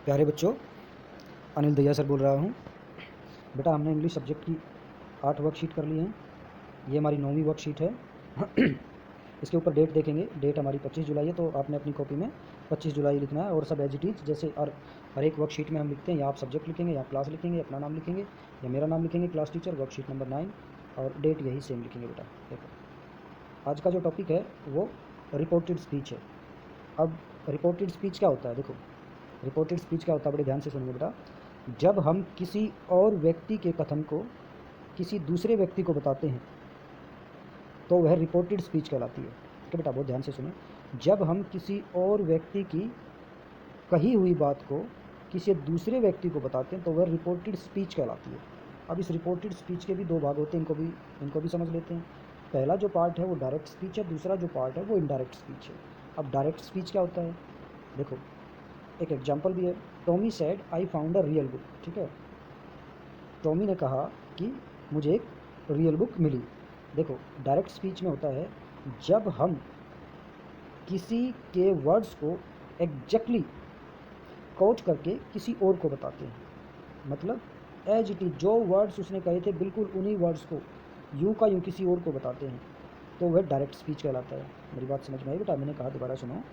प्यारे बच्चों, अनिल दहिया सर बोल रहा हूँ। बेटा हमने इंग्लिश सब्जेक्ट की 8 वर्कशीट कर ली हैं। ये हमारी 9वीं वर्कशीट है। इसके ऊपर डेट देखेंगे। डेट हमारी 25 जुलाई है, तो आपने अपनी कॉपी में 25 जुलाई लिखना है और सब एज इट इज जैसे और हर एक वर्कशीट में हम लिखते हैं। या आप सब्जेक्ट लिखेंगे, या क्लास लिखेंगे, अपना नाम लिखेंगे, या मेरा नाम लिखेंगे क्लास टीचर, वर्कशीट नंबर 9 और डेट यही सेम लिखेंगे। बेटा देखो, आज का जो टॉपिक है वो रिपोर्टेड स्पीच है। अब रिपोर्टेड स्पीच क्या होता है? देखो, रिपोर्टेड स्पीच क्या होता है, बड़े ध्यान से सुनिए बेटा। जब हम किसी और व्यक्ति के कथन को किसी दूसरे व्यक्ति को बताते हैं तो वह रिपोर्टेड स्पीच कहलाती है। ठीक है बेटा, बहुत ध्यान से सुनो। जब हम किसी और व्यक्ति की कही हुई बात को किसी दूसरे व्यक्ति को बताते हैं तो वह रिपोर्टेड स्पीच कहलाती है। अब इस रिपोर्टेड स्पीच के भी दो भाग होते हैं, इनको भी समझ लेते हैं। पहला जो पार्ट है वो डायरेक्ट स्पीच है, दूसरा जो पार्ट है वो इनडायरेक्ट स्पीच है। अब डायरेक्ट स्पीच क्या होता है? देखो, एक एग्जाम्पल भी है। Tommy said I found a real book. ठीक है, टॉमी ने कहा कि मुझे एक रियल बुक मिली। देखो, डायरेक्ट स्पीच में होता है जब हम किसी के वर्ड्स को एग्जैक्टली कोट करके किसी और को बताते हैं। मतलब एज इट इज जो वर्ड्स उसने कहे थे बिल्कुल उन्हीं वर्ड्स को यूं का यूं किसी और को बताते हैं तो वह डायरेक्ट स्पीच कहलाता है। मेरी बात समझ में आई बेटा? मैंने कहा, दोबारा सुनो।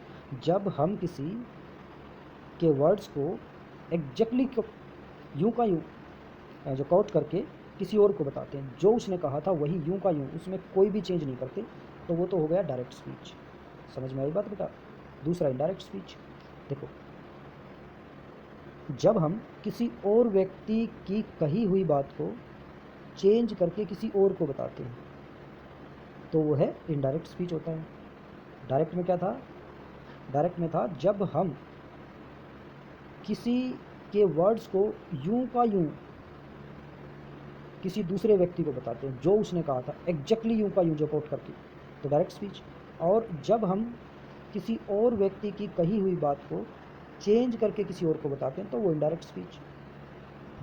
जब हम किसी के वर्ड्स को एग्जैक्टली यूं का यूं जो कोट करके किसी और को बताते हैं, जो उसने कहा था वही यूं का यूं, उसमें कोई भी चेंज नहीं करते, तो वो तो हो गया डायरेक्ट स्पीच। समझ में आई बात बेटा? दूसरा इनडायरेक्ट स्पीच। देखो, जब हम किसी और व्यक्ति की कही हुई बात को चेंज करके किसी और को बताते हैं तो वो है इनडायरेक्ट स्पीच होता है। डायरेक्ट में क्या था? डायरेक्ट में था जब हम किसी के वर्ड्स को यूं का यूं किसी दूसरे व्यक्ति को बताते हैं, जो उसने कहा था एग्जैक्टली यूं का यूं जो कोट करके, तो डायरेक्ट स्पीच। और जब हम किसी और व्यक्ति की कही हुई बात को चेंज करके किसी और को बताते हैं तो वो इनडायरेक्ट स्पीच।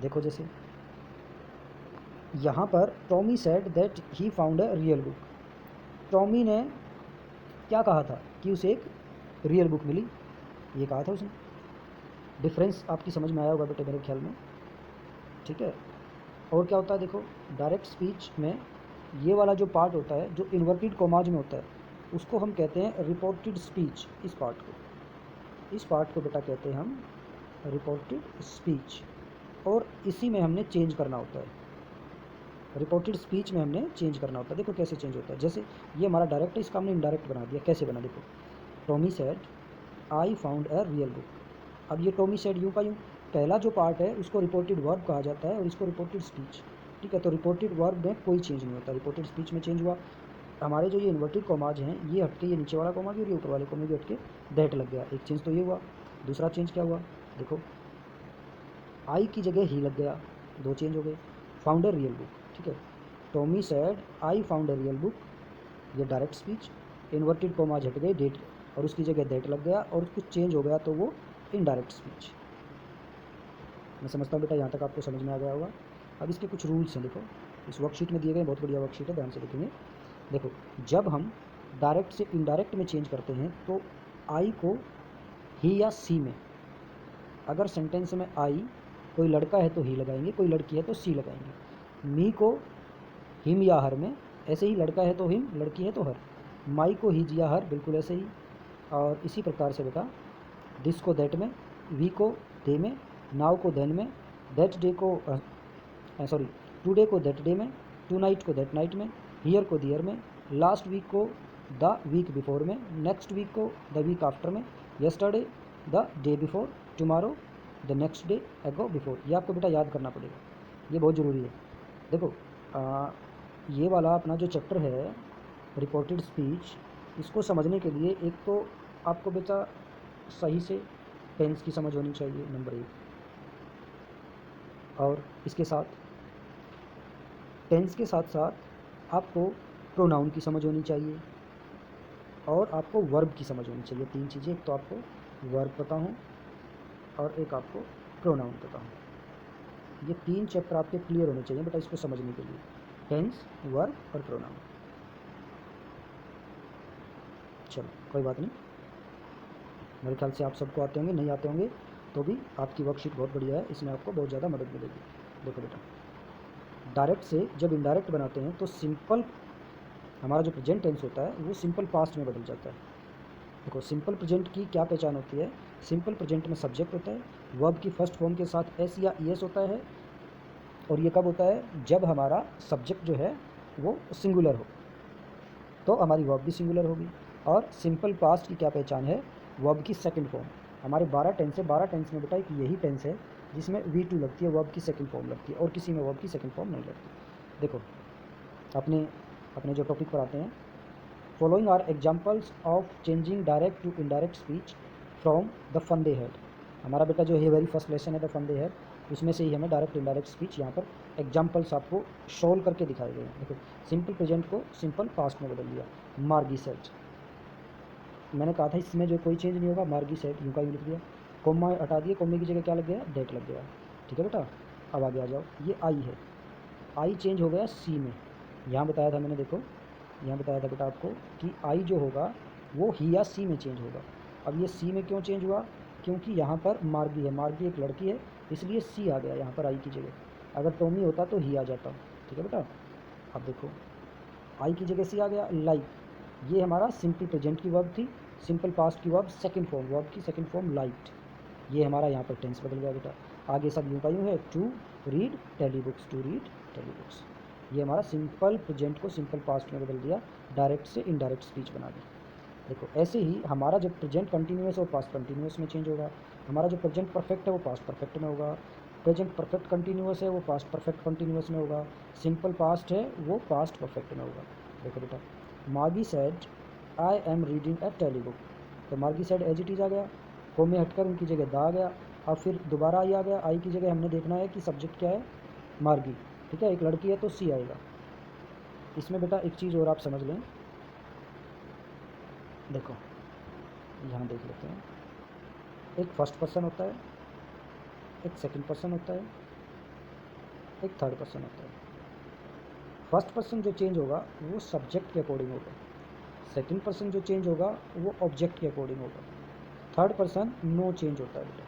देखो, जैसे यहाँ पर Tommy said that he found a real book. Tommy ने क्या कहा था? कि उसे एक रियल बुक मिली, ये कहा था उसने। डिफरेंस आपकी समझ में आया होगा बेटे मेरे ख्याल में। ठीक है, और क्या होता है? देखो, डायरेक्ट स्पीच में ये वाला जो पार्ट होता है जो इन्वर्टेड कॉमाज में होता है उसको हम कहते हैं रिपोर्टेड स्पीच। इस पार्ट को बेटा कहते हैं हम रिपोर्टेड स्पीच, और इसी में हमने चेंज करना होता है। रिपोर्टेड स्पीच में हमने चेंज करना होता है। देखो कैसे चेंज होता है। जैसे ये हमारा डायरेक्ट है, इसका हमने इनडायरेक्ट बना दिया। कैसे बना? देखो, Tommy said I found a real book. अब ये टॉमी सेड यूं का यूं, पहला जो पार्ट है उसको रिपोर्टेड वर्ब कहा जाता है और इसको रिपोर्टेड स्पीच। ठीक है, तो रिपोर्टेड वर्ब में कोई चेंज नहीं होता, रिपोर्टेड स्पीच में चेंज हुआ। हमारे जो ये इन्वर्टेड कॉमाज हैं ये हटके ये नीचे वाला कॉमा भी और ये ऊपर वाले कॉमा भी हटके दैट लग गया। एक चेंज तो ये हुआ। दूसरा चेंज क्या हुआ? देखो, आई की जगह ही लग गया, दो चेंज हो गए। Found a real book. ठीक है, Tommy said I found a real book, ये डायरेक्ट स्पीच। इन्वर्टेड कॉमाज हट गए, डेट और उसकी जगह दैट लग गया और कुछ चेंज हो गया तो वो इनडायरेक्ट स्पीच। मैं समझता हूँ बेटा यहाँ तक आपको समझ में आ गया होगा। अब इसके कुछ रूल्स हैं। देखो, इस वर्कशीट में दिए गए, बहुत बढ़िया वर्कशीट है, ध्यान से देखेंगे। देखो, जब हम डायरेक्ट से इनडायरेक्ट में चेंज करते हैं तो आई को ही या सी में, अगर सेंटेंस में आई कोई लड़का है तो ही लगाएंगे, कोई लड़की है तो सी लगाएंगे। मी को हिम या हर में, ऐसे ही लड़का है तो हिम, लड़की है तो हर। माई को हिज या हर, बिल्कुल ऐसे ही। और इसी प्रकार से बेटा दिस को दैट में, वी को दे में, नाउ को देन में, दैट डे को सॉरी टुडे को दैट डे में, टू नाइट को दैट नाइट में, हियर को दियर में, लास्ट वीक को द वीक बिफोर में, नेक्स्ट वीक को द वीक आफ्टर में, yesterday the day before, tomorrow the next day एगो बिफोर। ये आपको बेटा याद करना पड़ेगा, ये बहुत ज़रूरी है। देखो, ये वाला अपना जो चैप्टर है रिपोर्टेड स्पीच, इसको समझने के लिए एक तो आपको बेटा सही से टेंस की समझ होनी चाहिए, नंबर 1। और इसके साथ टेंस के साथ साथ आपको प्रोनाउन की समझ होनी चाहिए और आपको वर्ब की समझ होनी चाहिए। 3 चीज़ें, एक तो आपको वर्ब पता हो और एक आपको प्रोनाउन पता हो। ये 3 चैप्टर आपके क्लियर होने चाहिए बेटा इसको समझने के लिए, टेंस, वर्ब और प्रोनाउन। चलो कोई बात नहीं, मेरे ख्याल से आप सबको आते होंगे, नहीं आते होंगे तो भी आपकी वर्कशीट बहुत बढ़िया है, इसमें आपको बहुत ज़्यादा मदद मिलेगी। देखो बेटा, डायरेक्ट से जब इनडायरेक्ट बनाते हैं तो सिंपल हमारा जो प्रेजेंट टेंस होता है वो सिंपल पास्ट में बदल जाता है। देखो सिंपल प्रेजेंट की क्या पहचान होती है, सिंपल प्रेजेंट में सब्जेक्ट होता है, वर्ब की फर्स्ट फॉर्म के साथ एस या ई एस होता है, और ये कब होता है, जब हमारा सब्जेक्ट जो है वो सिंगुलर हो, तो हमारी वर्ब भी सिंगुलर होगी। और सिंपल पास्ट की क्या पहचान है, वर्ब की सेकंड फॉर्म। हमारे 12 टेंस है, 12 टेंस में बेटा एक यही टेंस है जिसमें V2 लगती है, वर्ब की सेकंड फॉर्म लगती है, और किसी में वर्ब की सेकंड फॉर्म नहीं लगती। देखो अपने अपने जो टॉपिक पर आते हैं, following are examples of changing direct to indirect speech from the fun they had. हमारा बेटा जो है वेरी फर्स्ट लेसन है द फन दे हैड, उसमें से ही हमें डायरेक्ट इनडायरेक्ट स्पीच यहाँ पर एग्जाम्पल्स आपको शोल करके दिखाए गए हैं। देखो सिंपल प्रेजेंट को सिंपल पास्ट में बदल दिया, मार्गी सेड। मैंने कहा था इसमें जो कोई चेंज नहीं होगा, मार्गी सेड यूँ का यूँ लिख दिया, कोमा हटा दिए, कोमे की जगह क्या लग गया, डेट लग गया। ठीक है बेटा, अब आगे आ जाओ, ये आई है, आई चेंज हो गया सी में। यहाँ बताया था मैंने, देखो यहाँ बताया था बेटा आपको कि आई जो होगा वो ही या सी में चेंज होगा। अब ये सी में क्यों चेंज हुआ, क्योंकि यहाँ पर मार्गी है, मार्गी एक लड़की है, इसलिए सी आ गया यहाँ पर आई की जगह। अगर टोमी होता तो ही आ जाता। ठीक है बेटा, अब देखो आई की जगह सी आ गया। लाइक, ये हमारा सिंपल प्रेजेंट की वर्ब थी, सिंपल पास्ट की वर्ब सेकंड फॉर्म, वर्ब की सेकंड फॉर्म लाइट, ये हमारा यहाँ पर टेंस बदल गया बेटा। आगे सब यूँ का यूँ है, to read telebooks, to read telebooks. ये हमारा सिंपल प्रेजेंट को सिंपल पास्ट में बदल दिया, डायरेक्ट से इनडायरेक्ट स्पीच बना दी। देखो ऐसे ही हमारा जो प्रेजेंट कंटिन्यूस है वो पास्ट कंटिन्यूस में चेंज होगा, हमारा जो प्रेजेंट परफेक्ट है वो पास्ट परफेक्ट में होगा, प्रेजेंट परफेक्ट कंटिन्यूस है वो पास्ट परफेक्ट कंटिन्यूस में होगा, सिंपल पास्ट है वो पास्ट परफेक्ट में होगा। देखो बेटा, Margie said I am reading a telebook, तो Margie said as it is आ गया, कोमे हटकर उनकी जगह दा आ गया। अब फिर दोबारा आई आ गया, आई की जगह हमने देखना है कि सब्जेक्ट क्या है, मार्गी। ठीक है, एक लड़की है तो सी आएगा। इसमें बेटा एक चीज़ और आप समझ लें, देखो यहाँ देख लेते हैं, एक फर्स्ट पर्सन होता है, एक सेकंड पर्सन होता है, एक थर्ड पर्सन होता है। फर्स्ट पर्सन जो चेंज होगा वो सब्जेक्ट के अकॉर्डिंग होगा, सेकंड पर्सन जो चेंज होगा वो ऑब्जेक्ट के अकॉर्डिंग होगा, थर्ड पर्सन नो चेंज होता है बेटा।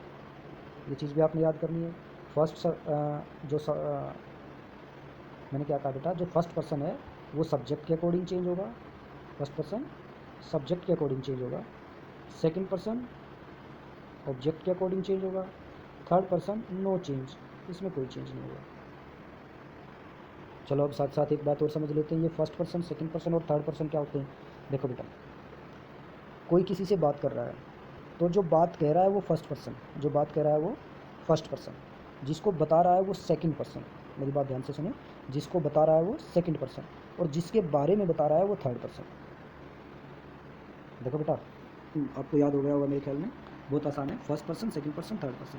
ये चीज़ भी आपने याद करनी है। फर्स्ट मैंने क्या कहा बेटा, जो फर्स्ट पर्सन है वो सब्जेक्ट के अकॉर्डिंग चेंज होगा, फर्स्ट पर्सन सब्जेक्ट के अकॉर्डिंग चेंज होगा, सेकंड पर्सन ऑब्जेक्ट के अकॉर्डिंग चेंज होगा, थर्ड पर्सन नो चेंज, इसमें कोई चेंज नहीं होगा। चलो अब साथ साथ एक बात और समझ लेते हैं, ये फर्स्ट पर्सन सेकंड पर्सन और थर्ड पर्सन क्या होते हैं। देखो बेटा, कोई किसी से बात कर रहा है तो जो बात कह रहा है वो फर्स्ट पर्सन, जो बात कह रहा है वो फर्स्ट पर्सन, जिसको बता रहा है वो सेकंड पर्सन, मेरी बात ध्यान से सुने, जिसको बता रहा है वो सेकंड पर्सन, और जिसके बारे में बता रहा है वो थर्ड पर्सन। देखो बेटा, आपको याद हो गया होगा मेरे ख्याल में, बहुत आसान है, first person second person third person.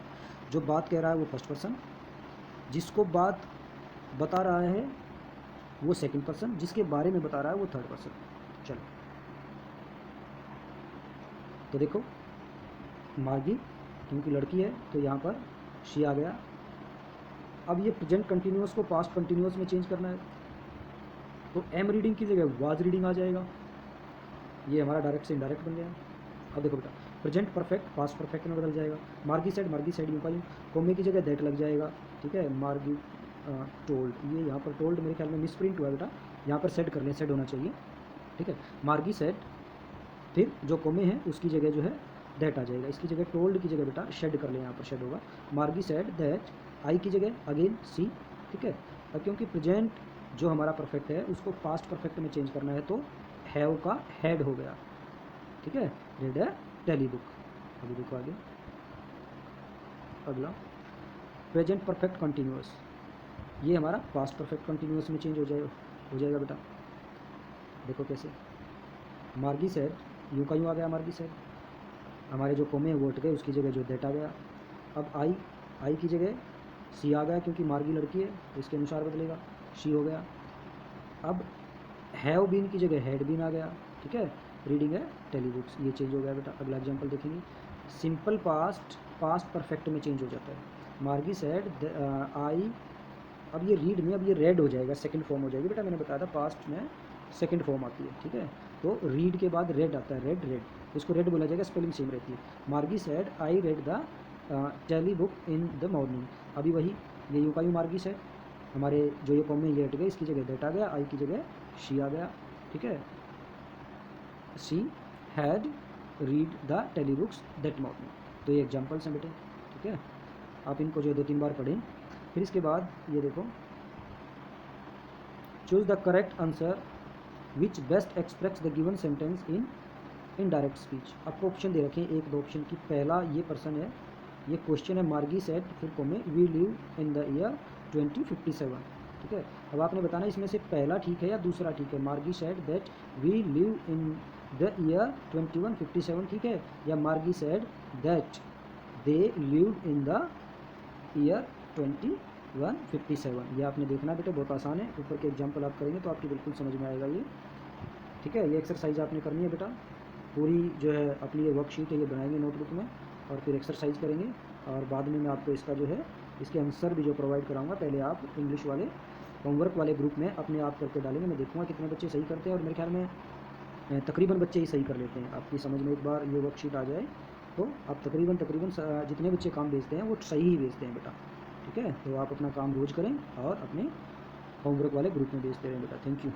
जो बात कह रहा है वो फर्स्ट पर्सन, जिसको बात बता रहा है वो सेकंड पर्सन, जिसके बारे में बता रहा है वो थर्ड पर्सन। चलो तो देखो, मार्गी क्योंकि लड़की है तो यहाँ पर शी आ गया। अब ये प्रेजेंट कंटिन्यूस को पास्ट कंटिन्यूस में चेंज करना है, तो एम रीडिंग की जगह वाज रीडिंग आ जाएगा, ये हमारा डायरेक्ट से इनडायरेक्ट बन गया। अब देखो बेटा, प्रेजेंट परफेक्ट पास्ट परफेक्ट में बदल जाएगा, मार्गी साइड यूँ का यूँ, कोमे की जगह दैट लग जाएगा। ठीक है, मार्गी टोल्ड, ये यहाँ पर टोल्ड मेरे ख्याल में मिस प्रिंट हुआ बेटा, यहाँ पर सेट कर लें, सेट होना चाहिए। ठीक है, मार्गी सेड, फिर जो कोमे है उसकी जगह जो है दैट आ जाएगा, इसकी जगह टोल्ड की जगह बेटा शेड कर लें, यहाँ पर शेड होगा। मार्गी सेड दैट, आई की जगह अगेन सी। ठीक है, अब क्योंकि प्रेजेंट जो हमारा परफेक्ट है उसको पास्ट परफेक्ट में चेंज करना है तो हैव का हैड हो गया। ठीक है, रेड है टेली बुक। अभी देखो आगे, अगला प्रेजेंट परफेक्ट कंटिन्यूस, ये हमारा पास्ट परफेक्ट कंटिन्यूस में चेंज हो जाएगा बेटा। देखो कैसे, मार्गी सेड यूँ का यूँ आ गया, मार्गी सेड, हमारे जो कोमे वो हट गए, उसकी जगह जो दैट आ गया। अब आई की जगह सी आ गया, क्योंकि मार्गी लड़की है तो इसके अनुसार बदलेगा, शी हो गया। अब हैव बीन की जगह हैड बीन आ गया। ठीक है, रीडिंग है टेली बुक्स, ये चेंज हो गया बेटा। अगला एग्जांपल देखेंगे, सिंपल पास्ट पास्ट परफेक्ट में चेंज हो जाता है, मार्गी सेड आई, अब ये रीड में, अब ये रेड हो जाएगा, सेकंड फॉर्म हो जाएगी बेटा, मैंने बताया था पास्ट में सेकंड फॉर्म आती है। ठीक है, तो रीड के बाद रेड आता है, रेड, इसको रेड बोला जाएगा, स्पेलिंग सेम रहती है। Margie said I read the telebook in the morning. अभी वही ये यू का यू मार्गिस है, हमारे जो ये कॉम में ये हट गए, इसकी जगह दैट आ गया, आई की जगह शी आ गया। ठीक है, she had read the telebooks that morning. तो ये एग्जाम्पल्स हैं बेटे। ठीक है, आप इनको जो 2-3 बार पढ़ें। फिर इसके बाद ये देखो, choose the correct answer which best express the given sentence in indirect speech. आपको ऑप्शन दे रखे हैं 1-2 ऑप्शन की। पहला ये पर्सन है, ये क्वेश्चन है, मार्गी सेड फिर comma we live in the year 2057। ठीक है, अब आपने बताना इसमें से पहला ठीक है या दूसरा ठीक है। Margie said that we live in the year 2157 ठीक है, या Margie said that they live in the year 2157। ये आपने देखना बेटे, बहुत आसान है। ऊपर के एग्जाम्पल आप करेंगे तो आपकी बिल्कुल समझ में आएगा ये। ठीक है, ये एक्सरसाइज आपने करनी है बेटा, पूरी जो है अपनी ये वर्कशीट है ये बनाएंगे नोटबुक में, और फिर एक्सरसाइज करेंगे, और बाद में मैं आपको इसका जो है इसके आंसर भी जो प्रोवाइड कराऊंगा। पहले आप इंग्लिश वाले होमवर्क वाले ग्रुप में अपने आप करके डालेंगे, मैं देखूंगा कितने बच्चे सही करते हैं, और मेरे ख्याल में तकरीबन बच्चे ही सही कर लेते हैं। आपकी समझ में एक बार ये वर्कशीट आ जाए तो आप तकरीबन जितने बच्चे काम भेजते हैं वो सही ही भेजते हैं बेटा। ठीक है, तो आप अपना काम रोज़ करें और अपने होमवर्क वाले ग्रुप में भेजते रहें बेटा। Thank you.